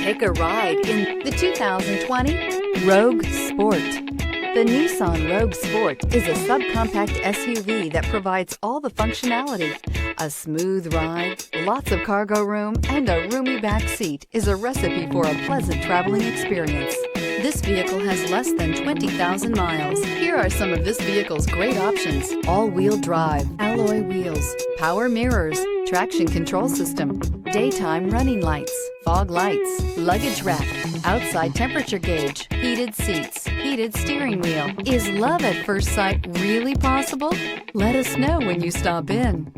Take a ride in the 2020 Rogue Sport. The Nissan Rogue Sport is a subcompact SUV that provides all the functionality. A smooth ride, lots of cargo room, and a roomy back seat is a recipe for a pleasant traveling experience. This vehicle has less than 20,000 miles. Here are some of this vehicle's great options: all-wheel drive, alloy wheels, power mirrors, traction control system, daytime running lights, fog lights, luggage rack, outside temperature gauge, heated seats, heated steering wheel. Is love at first sight really possible? Let us know when you stop in.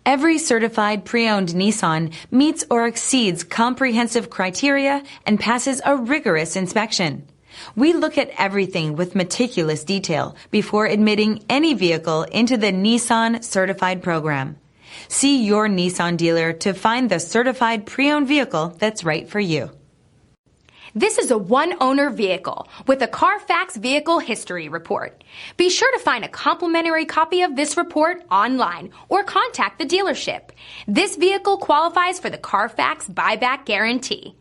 Every certified pre-owned Nissan meets or exceeds comprehensive criteria and passes a rigorous inspection. We look at everything with meticulous detail before admitting any vehicle into the Nissan Certified Program. See your Nissan dealer to find the certified pre-owned vehicle that's right for you. This is a one-owner vehicle with a Carfax Vehicle History Report. Be sure to find a complimentary copy of this report online or contact the dealership. This vehicle qualifies for the Carfax Buyback Guarantee.